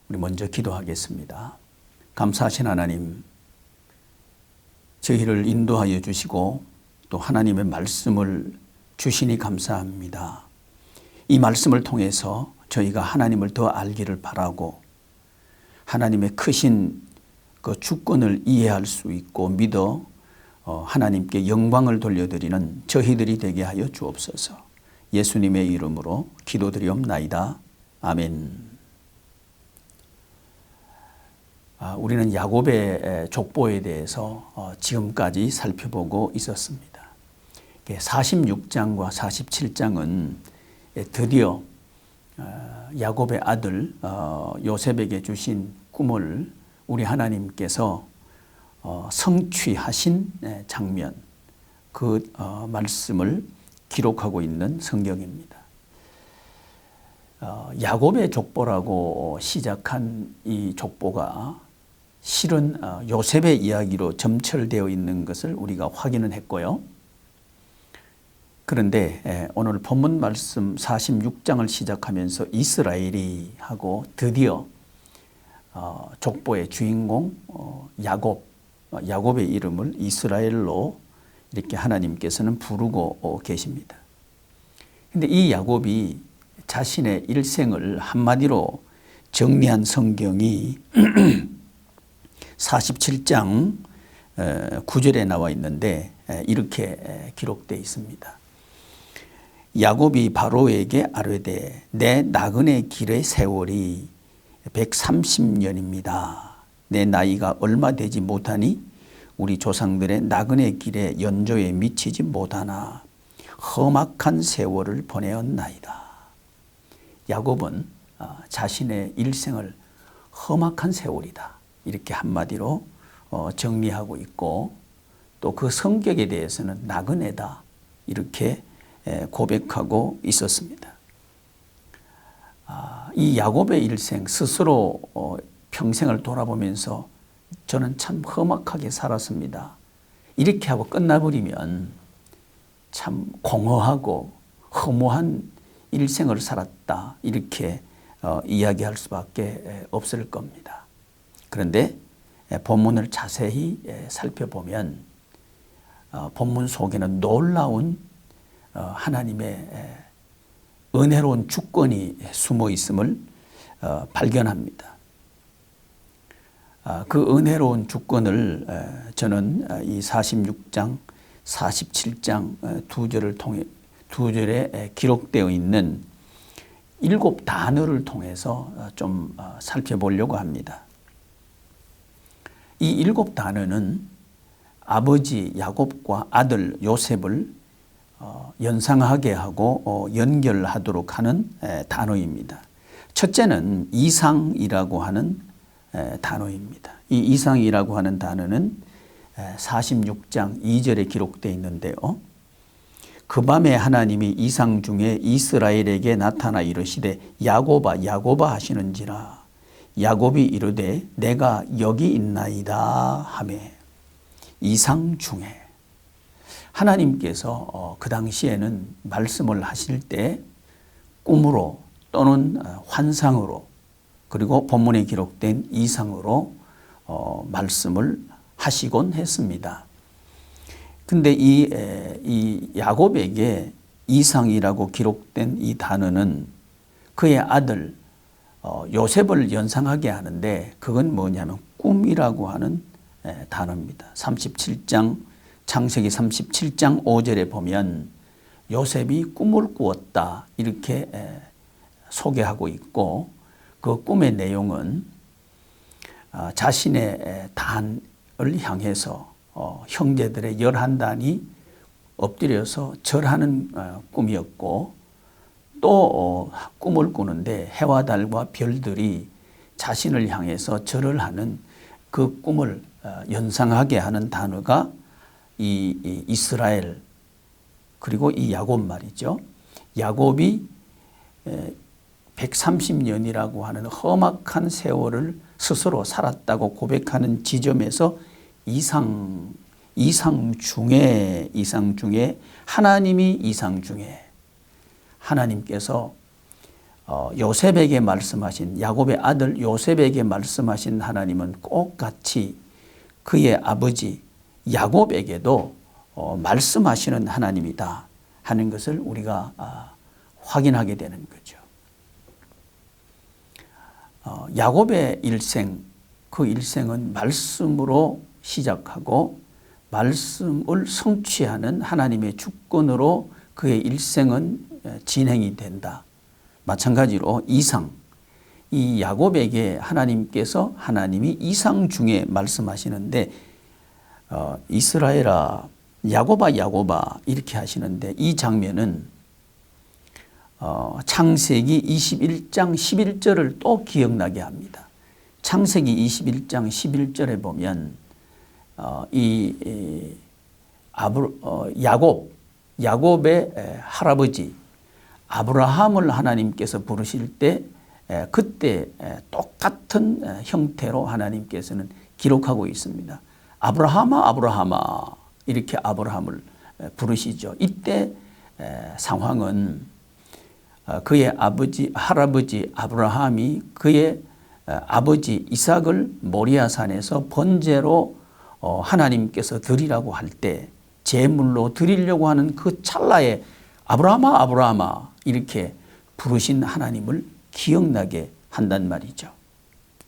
우리 먼저 기도하겠습니다. 감사하신 하나님, 저희를 인도하여 주시고 또 하나님의 말씀을 주시니 감사합니다. 이 말씀을 통해서 저희가 하나님을 더 알기를 바라고 하나님의 크신 그 주권을 이해할 수 있고 믿어 하나님께 영광을 돌려드리는 저희들이 되게 하여 주옵소서. 예수님의 이름으로 기도드리옵나이다. 아멘. 우리는 야곱의 족보에 대해서 지금까지 살펴보고 있었습니다. 46장과 47장은 드디어 야곱의 아들 요셉에게 주신 꿈을 우리 하나님께서 성취하신 장면, 그 말씀을 기록하고 있는 성경입니다. 야곱의 족보라고 시작한 이 족보가 실은 요셉의 이야기로 점철되어 있는 것을 우리가 확인은 했고요. 그런데 오늘 본문 말씀 46장을 시작하면서 이스라엘이 하고 드디어 족보의 주인공 야곱의 이름을 이스라엘로 이렇게 하나님께서는 부르고 계십니다. 그런데 이 야곱이 자신의 일생을 한마디로 정리한 성경이 47장 9절에 나와 있는데 이렇게 기록되어 있습니다. 야곱이 바로에게 아뢰되 내 나그네 길의 세월이 130년입니다. 내 나이가 얼마 되지 못하니 우리 조상들의 나그네 길의 연조에 미치지 못하나 험악한 세월을 보내었나이다. 야곱은 자신의 일생을 험악한 세월이다, 이렇게 한마디로 정리하고 있고 또 그 성격에 대해서는 나그네다, 이렇게 고백하고 있었습니다. 이 야곱의 일생 스스로 평생을 돌아보면서 저는 참 험악하게 살았습니다, 이렇게 하고 끝나버리면 참 공허하고 허무한 일생을 살았다, 이렇게 이야기할 수밖에 없을 겁니다. 그런데 본문을 자세히 살펴보면 본문 속에는 놀라운 하나님의 은혜로운 주권이 숨어 있음을 발견합니다. 그 은혜로운 주권을 저는 이 46장, 47장 두 절에 기록되어 있는 7 단어를 통해서 좀 살펴보려고 합니다. 이 7 단어는 아버지 야곱과 아들 요셉을 연상하게 하고 연결하도록 하는 단어입니다. 첫째는 이상이라고 하는 단어입니다. 이 이상이라고 하는 단어는 46장 2절에 기록되어 있는데요. 그 밤에 하나님이 이상 중에 이스라엘에게 나타나 이르시되 야곱아 야곱아 하시는지라. 야곱이 이르되 내가 여기 있나이다 하매. 이상 중에 하나님께서 그 당시에는 말씀을 하실 때 꿈으로 또는 환상으로 그리고 본문에 기록된 이상으로 말씀을 하시곤 했습니다. 근데 이 야곱에게 이상이라고 기록된 이 단어는 그의 아들 요셉을 연상하게 하는데 그건 뭐냐면 꿈이라고 하는 단어입니다. 37장 창세기 37장 5절에 보면 요셉이 꿈을 꾸었다, 이렇게 소개하고 있고 그 꿈의 내용은 자신의 단을 향해서 형제들의 11단이 엎드려서 절하는 꿈이었고 또 꿈을 꾸는데 해와 달과 별들이 자신을 향해서 절을 하는 그 꿈을 연상하게 하는 단어가 이 이스라엘 그리고 이 야곱 말이죠. 야곱이 130년이라고 하는 험악한 세월을 스스로 살았다고 고백하는 지점에서 이상 중에 하나님이 이상 중에 하나님께서 요셉에게 말씀하신 야곱의 아들 요셉에게 말씀하신 하나님은 꼭 같이 그의 아버지 야곱에게도 말씀하시는 하나님이다 하는 것을 우리가 확인하게 되는 거죠. 야곱의 일생, 그 일생은 말씀으로 시작하고 말씀을 성취하는 하나님의 주권으로 그의 일생은 진행이 된다. 마찬가지로 이상, 이 야곱에게 하나님이 이상 중에 말씀하시는데 이스라엘아 야곱아 야곱아 이렇게 하시는데 이 장면은 창세기 21장 11절을 또 기억나게 합니다. 창세기 21장 11절에 보면 야곱의 할아버지 아브라함을 하나님께서 부르실 때 그때 똑같은 형태로 하나님께서는 기록하고 있습니다. 아브라함아 아브라함아 이렇게 아브라함을 부르시죠. 이때 상황은 그의 할아버지 아브라함이 그의 아버지 이삭을 모리아산에서 번제로 하나님께서 드리라고 할 때 제물로 드리려고 하는 그 찰나에 아브라함아 아브라함아 이렇게 부르신 하나님을 기억나게 한단 말이죠.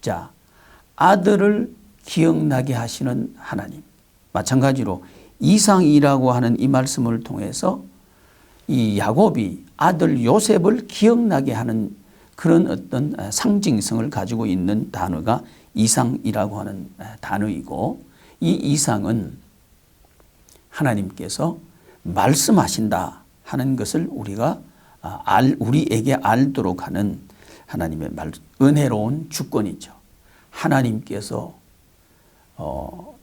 자, 아들을 기억나게 하시는 하나님. 마찬가지로 이상이라고 하는 이 말씀을 통해서 이 야곱이 아들 요셉을 기억나게 하는 그런 어떤 상징성을 가지고 있는 단어가 이상이라고 하는 단어이고 이 이상은 하나님께서 말씀하신다 하는 것을 우리에게 알도록 하는 하나님의 은혜로운 주권이죠. 하나님께서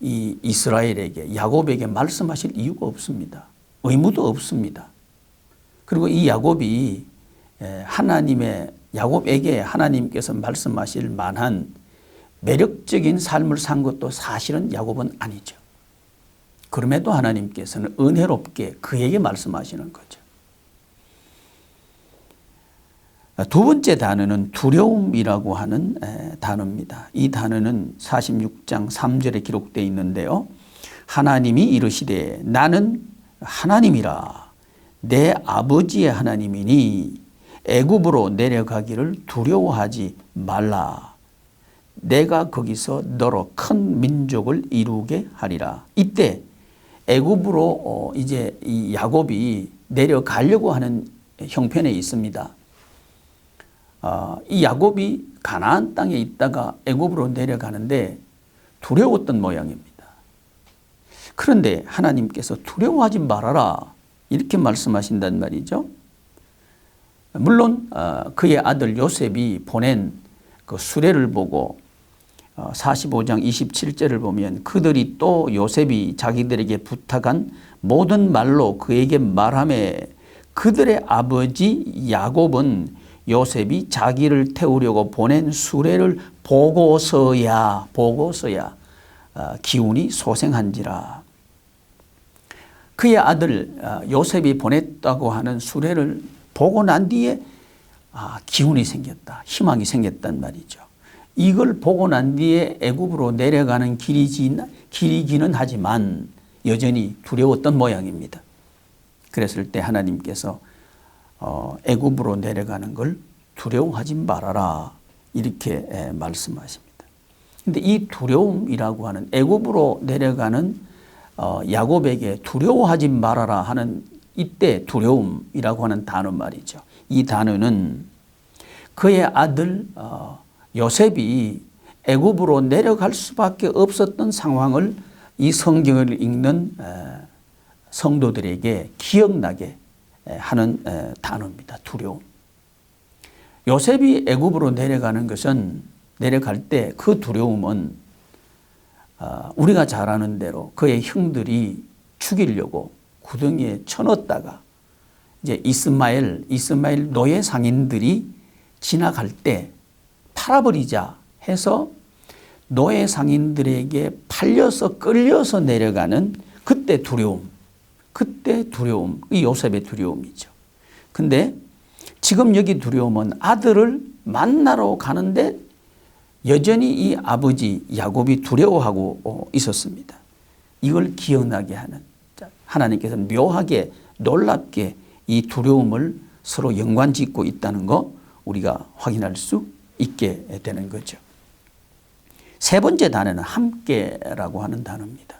이 이스라엘에게 야곱에게 말씀하실 이유가 없습니다. 의무도 없습니다. 그리고 이 야곱이 야곱에게 하나님께서 말씀하실 만한 매력적인 삶을 산 것도 사실은 야곱은 아니죠. 그럼에도 하나님께서는 은혜롭게 그에게 말씀하시는 거죠. 두 번째 단어는 두려움이라고 하는 단어입니다. 이 단어는 46장 3절에 기록되어 있는데요. 하나님이 이르시되 나는 하나님이라 내 아버지의 하나님이니 애굽으로 내려가기를 두려워하지 말라. 내가 거기서 너로 큰 민족을 이루게 하리라. 이때 애굽으로 이제 이 야곱이 내려가려고 하는 형편에 있습니다. 이 야곱이 가나안 땅에 있다가 애굽으로 내려가는데 두려웠던 모양입니다. 그런데 하나님께서 두려워하지 말아라 이렇게 말씀하신단 말이죠. 물론 그의 아들 요셉이 보낸 그 수레를 보고 45장 27절을 보면 그들이 또 요셉이 자기들에게 부탁한 모든 말로 그에게 말하매 그들의 아버지 야곱은 요셉이 자기를 태우려고 보낸 수레를 보고서야 기운이 소생한지라. 그의 아들 요셉이 보냈다고 하는 수레를 보고 난 뒤에 기운이 생겼다. 희망이 생겼단 말이죠. 이걸 보고 난 뒤에 애굽으로 내려가는 길이기는 하지만 여전히 두려웠던 모양입니다. 그랬을 때 하나님께서 애굽으로 내려가는 걸 두려워하지 말아라 이렇게 말씀하십니다. 그런데 이 두려움이라고 하는 애굽으로 내려가는 야곱에게 두려워하지 말아라 하는 이때 두려움이라고 하는 단어 말이죠. 이 단어는 그의 아들 요셉이 애굽으로 내려갈 수밖에 없었던 상황을 이 성경을 읽는 성도들에게 기억나게 하는 단어입니다. 두려움. 요셉이 애굽으로 내려가는 것은 내려갈 때 그 두려움은 우리가 잘 아는 대로 그의 형들이 죽이려고 구덩이에 쳐넣었다가 이제 이스마엘 노예 상인들이 지나갈 때 팔아버리자 해서 노예 상인들에게 팔려서 끌려서 내려가는 그때 두려움, 이 요셉의 두려움이죠. 근데 지금 여기 두려움은 아들을 만나러 가는데 여전히 이 아버지 야곱이 두려워하고 있었습니다. 이걸 기억나게 하는, 하나님께서 묘하게 놀랍게 이 두려움을 서로 연관짓고 있다는 거 우리가 확인할 수 있게 되는 거죠. 세 번째 단어는 함께라고 하는 단어입니다.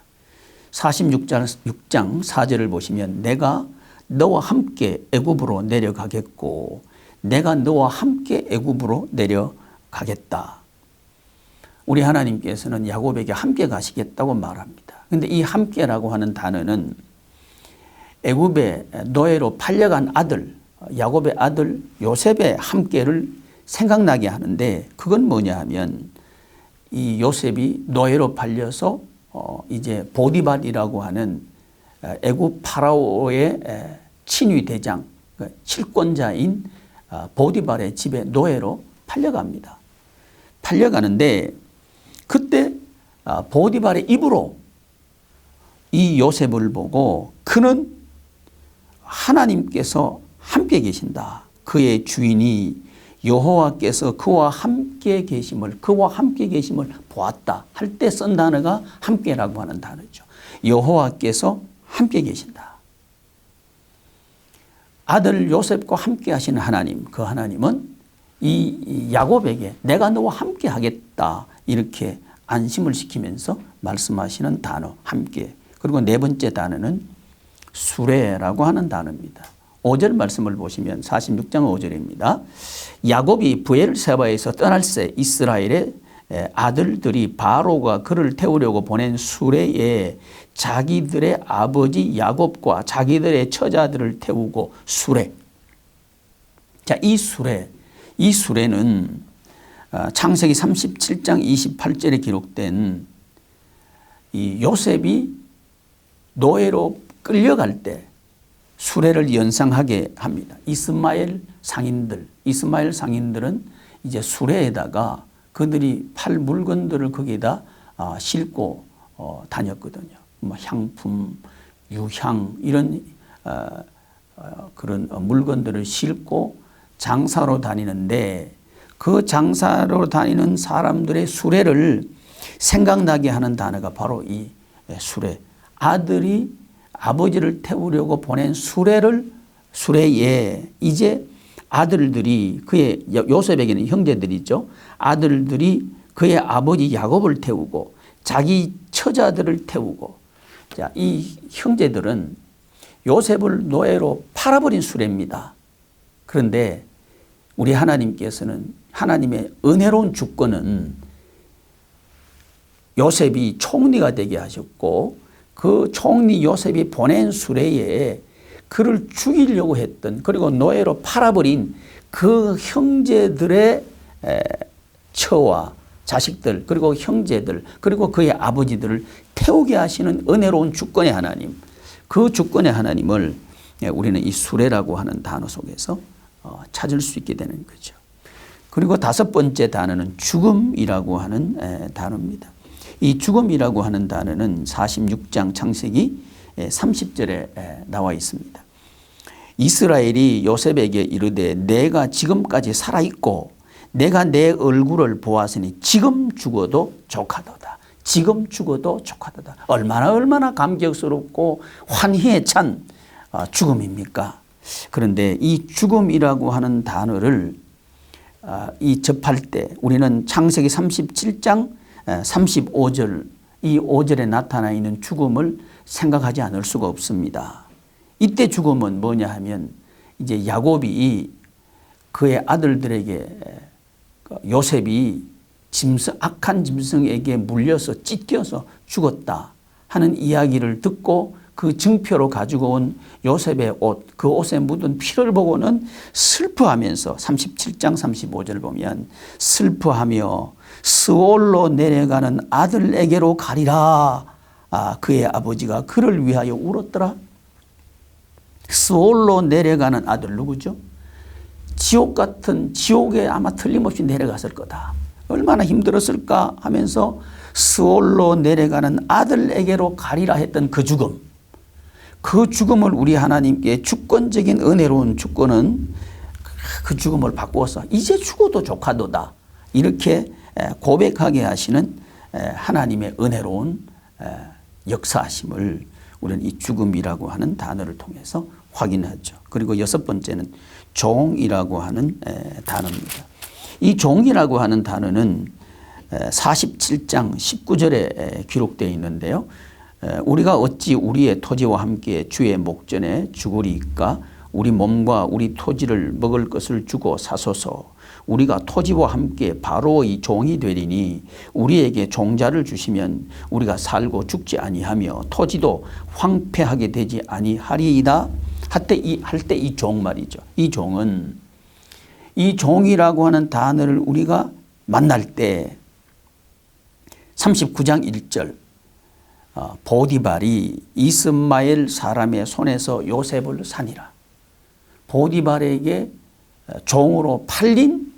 46장 4절을 보시면 내가 너와 함께 애굽으로 내려가겠고 내가 너와 함께 애굽으로 내려가겠다. 우리 하나님께서는 야곱에게 함께 가시겠다고 말합니다. 그런데 이 함께라고 하는 단어는 애굽의 노예로 팔려간 아들, 야곱의 아들 요셉의 함께를 생각나게 하는데 그건 뭐냐 하면 이 요셉이 노예로 팔려서 이제 보디발이라고 하는 애굽 파라오의 친위 대장, 실권자인 보디발의 집에 노예로 팔려갑니다. 팔려가는데 그때 보디발의 입으로 이 요셉을 보고 그는 하나님께서 함께 계신다. 그의 주인이 여호와께서 그와 함께 계심을 보았다 할 때 쓴 단어가 함께라고 하는 단어죠. 여호와께서 함께 계신다. 아들 요셉과 함께 하시는 하나님, 그 하나님은 이 야곱에게 내가 너와 함께 하겠다 이렇게 안심을 시키면서 말씀하시는 단어 함께. 그리고 네 번째 단어는 수레라고 하는 단어입니다. 5절 말씀을 보시면 46장 5절입니다. 야곱이 브엘세바에서 떠날 새 이스라엘의 아들들이 바로가 그를 태우려고 보낸 수레에 자기들의 아버지 야곱과 자기들의 처자들을 태우고 수레. 자, 이 수레는 창세기 37장 28절에 기록된 이 요셉이 노예로 끌려갈 때 수레를 연상하게 합니다. 이스마엘 상인들은 이제 수레에다가 그들이 팔 물건들을 거기다 싣고 다녔거든요. 뭐 향품, 유향 이런 그런 물건들을 싣고 장사로 다니는데 그 장사로 다니는 사람들의 수레를 생각나게 하는 단어가 바로 이 수레. 아들이 아버지를 태우려고 보낸 수레에 이제 아들들이 그의 요셉에게는 형제들이죠. 아들들이 그의 아버지 야곱을 태우고 자기 처자들을 태우고 자, 이 형제들은 요셉을 노예로 팔아버린 수레입니다. 그런데 우리 하나님께서는 하나님의 은혜로운 주권은 요셉이 총리가 되게 하셨고 그 총리 요셉이 보낸 수레에 그를 죽이려고 했던 그리고 노예로 팔아버린 그 형제들의 처와 자식들 그리고 형제들 그리고 그의 아버지들을 태우게 하시는 은혜로운 주권의 하나님, 그 주권의 하나님을 우리는 이 수레라고 하는 단어 속에서 찾을 수 있게 되는 거죠. 그리고 다섯 번째 단어는 죽음이라고 하는 단어입니다. 이 죽음이라고 하는 단어는 46장 창세기 30절에 나와 있습니다. 이스라엘이 요셉에게 이르되 내가 지금까지 살아있고 내가 내 얼굴을 보았으니 지금 죽어도 족하도다. 지금 죽어도 족하도다. 얼마나 감격스럽고 환희에 찬 죽음입니까? 그런데 이 죽음이라고 하는 단어를 이 접할 때 우리는 창세기 37장 35절 이 5절에 나타나 있는 죽음을 생각하지 않을 수가 없습니다. 이때 죽음은 뭐냐 하면 이제 야곱이 그의 아들들에게 요셉이 악한 짐승에게 물려서 찢겨서 죽었다 하는 이야기를 듣고 그 증표로 가지고 온 요셉의 옷, 그 옷에 묻은 피를 보고는 슬퍼하면서 37장 35절을 보면 슬퍼하며 스올로 내려가는 아들에게로 가리라. 그의 아버지가 그를 위하여 울었더라. 스올로 내려가는 아들 누구죠? 지옥 같은 지옥에 아마 틀림없이 내려갔을 거다. 얼마나 힘들었을까 하면서 스올로 내려가는 아들에게로 가리라 했던 그 죽음. 그 죽음을 우리 하나님께 주권적인 은혜로운 주권은 그 죽음을 바꾸어서 이제 죽어도 조카도다. 이렇게 고백하게 하시는 하나님의 은혜로운 역사하심을 우리는 이 죽음이라고 하는 단어를 통해서 확인하죠. 그리고 여섯 번째는 종이라고 하는 단어입니다. 이 종이라고 하는 단어는 47장 19절에 기록되어 있는데요. 우리가 어찌 우리의 토지와 함께 주의 목전에 죽으리이까 우리 몸과 우리 토지를 먹을 것을 주고 사소서. 우리가 토지와 함께 바로의 종이 되리니 우리에게 종자를 주시면 우리가 살고 죽지 아니하며 토지도 황폐하게 되지 아니하리이다. 할 때 이 종 말이죠. 이 종은 이 종이라고 하는 단어를 우리가 만날 때 39장 1절 보디발이 이스마엘 사람의 손에서 요셉을 사니라. 보디발에게 종으로 팔린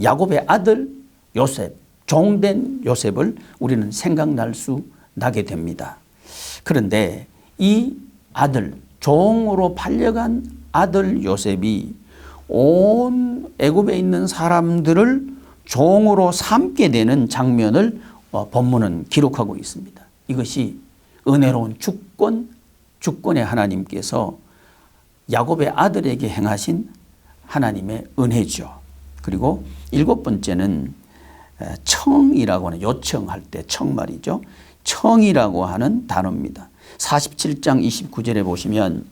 야곱의 아들 요셉, 종된 요셉을 우리는 생각날 수 나게 됩니다. 그런데 이 아들, 종으로 팔려간 아들 요셉이 온 애굽에 있는 사람들을 종으로 삼게 되는 장면을 본문은 기록하고 있습니다. 이것이 은혜로운 주권의 하나님께서 야곱의 아들에게 행하신 하나님의 은혜죠. 그리고 일곱 번째는 청이라고 하는 요청할 때 청 말이죠. 청이라고 하는 단어입니다. 47장 29절에 보시면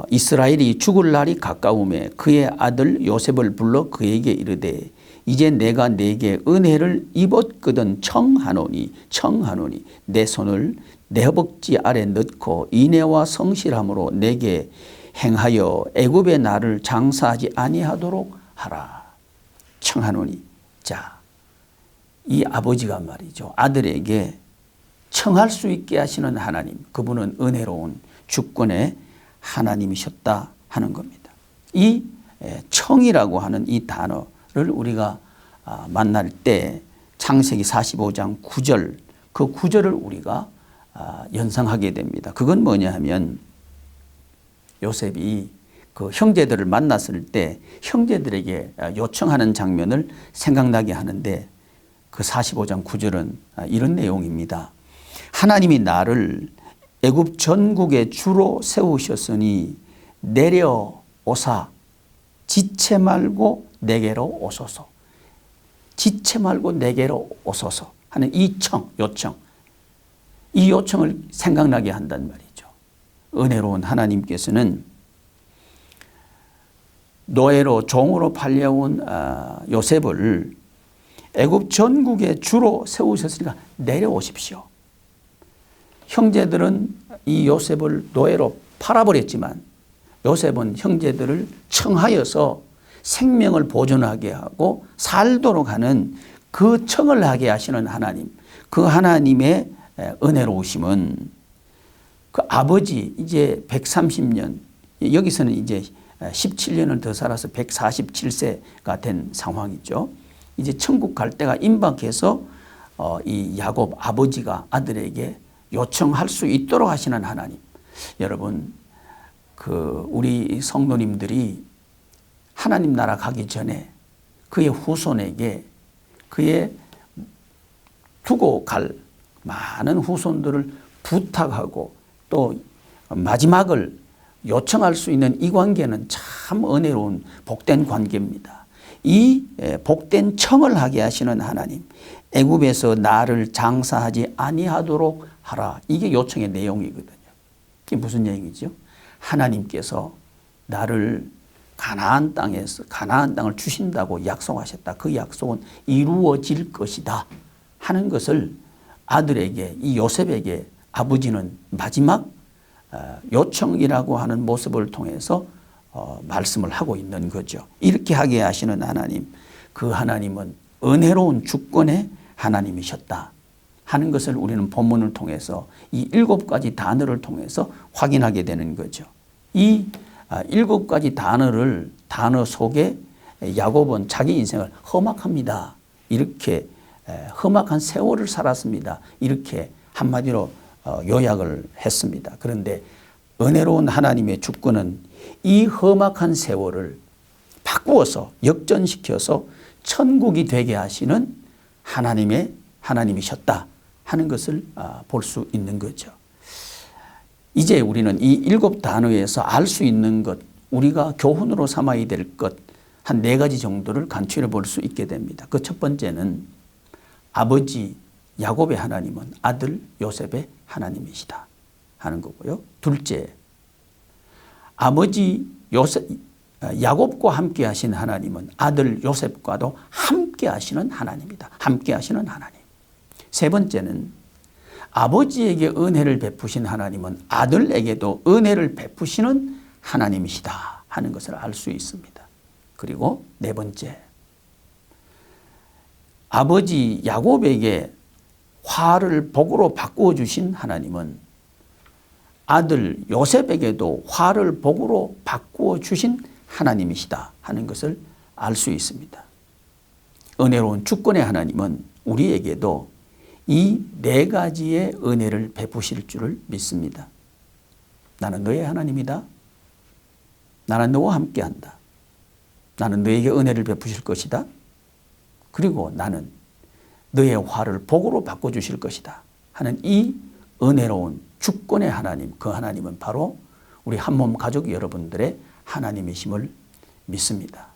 이스라엘이 죽을 날이 가까우매 그의 아들 요셉을 불러 그에게 이르되 이제 내가 네게 은혜를 입었거든 청하노니 내 손을 내 허벅지 아래 넣고 인애와 성실함으로 내게 행하여 애굽의 나를 장사하지 아니하도록 하라. 청하노니. 자, 이 아버지가 말이죠. 아들에게 청할 수 있게 하시는 하나님. 그분은 은혜로운 주권의 하나님이셨다 하는 겁니다. 이 청이라고 하는 이 단어를 우리가 만날 때 창세기 45장 9절 그 9절을 우리가 연상하게 됩니다. 그건 뭐냐 하면 요셉이 그 형제들을 만났을 때 형제들에게 요청하는 장면을 생각나게 하는데 그 45장 9절은 이런 내용입니다. 하나님이 나를 애굽 전국의 주로 세우셨으니 내려오사 지체 말고 내게로 오소서. 지체 말고 내게로 오소서 하는 이 요청. 이 요청을 생각나게 한단 말이죠. 은혜로운 하나님께서는 노예로 종으로 팔려온 요셉을 애굽 전국의 주로 세우셨으니까 내려오십시오. 형제들은 이 요셉을 노예로 팔아버렸지만 요셉은 형제들을 청하여서 생명을 보존하게 하고 살도록 하는 그 청을 하게 하시는 하나님, 그 하나님의 은혜로우심은 그 아버지 이제 130년 여기서는 이제 17년을 더 살아서 147세가 된 상황이죠. 이제 천국 갈 때가 임박해서 이 야곱 아버지가 아들에게 요청할 수 있도록 하시는 하나님. 여러분, 그 우리 성도님들이 하나님 나라 가기 전에 그의 후손에게 그의 두고 갈 많은 후손들을 부탁하고 또 마지막을 요청할 수 있는 이 관계는 참 은혜로운 복된 관계입니다. 이 복된 청을 하게 하시는 하나님, 애굽에서 나를 장사하지 아니하도록 하라. 이게 요청의 내용이거든요. 이게 무슨 얘기죠? 하나님께서 나를 가나안 땅을 주신다고 약속하셨다. 그 약속은 이루어질 것이다 하는 것을 아들에게, 이 요셉에게 아버지는 마지막 요청이라고 하는 모습을 통해서 말씀을 하고 있는 거죠. 이렇게 하게 하시는 하나님, 그 하나님은 은혜로운 주권의 하나님이셨다 하는 것을 우리는 본문을 통해서 이 7가지 단어를 통해서 확인하게 되는 거죠. 이 7가지 단어 속에 야곱은 자기 인생을 험악합니다. 이렇게 험악한 세월을 살았습니다. 이렇게 한마디로 요약을 했습니다. 그런데 은혜로운 하나님의 주권은 이 험악한 세월을 바꾸어서 역전시켜서 천국이 되게 하시는 하나님이셨다 하는 것을 볼 수 있는 거죠. 이제 우리는 이 7 단어에서 알 수 있는 것, 우리가 교훈으로 삼아야 될 것 한 4가지 정도를 간추려 볼 수 있게 됩니다. 그 첫 번째는 아버지 야곱의 하나님은 아들 요셉의 하나님이시다 하는 거고요. 둘째, 아버지 야곱과 함께 하신 하나님은 아들 요셉과도 함께 하시는 하나님이다. 함께 하시는 하나님. 세 번째는 아버지에게 은혜를 베푸신 하나님은 아들에게도 은혜를 베푸시는 하나님이시다 하는 것을 알 수 있습니다. 그리고 네 번째, 아버지 야곱에게 화를 복으로 바꾸어 주신 하나님은 아들 요셉에게도 화를 복으로 바꾸어 주신 하나님이시다 하는 것을 알 수 있습니다. 은혜로운 주권의 하나님은 우리에게도 이 4가지의 은혜를 베푸실 줄을 믿습니다. 나는 너의 하나님이다. 나는 너와 함께한다. 나는 너에게 은혜를 베푸실 것이다. 그리고 나는 너의 화를 복으로 바꿔주실 것이다 하는 이 은혜로운 주권의 하나님, 그 하나님은 바로 우리 한몸 가족 여러분들의 하나님이심을 믿습니다.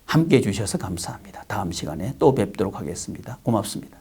함께해 주셔서 감사합니다. 다음 시간에 또 뵙도록 하겠습니다. 고맙습니다.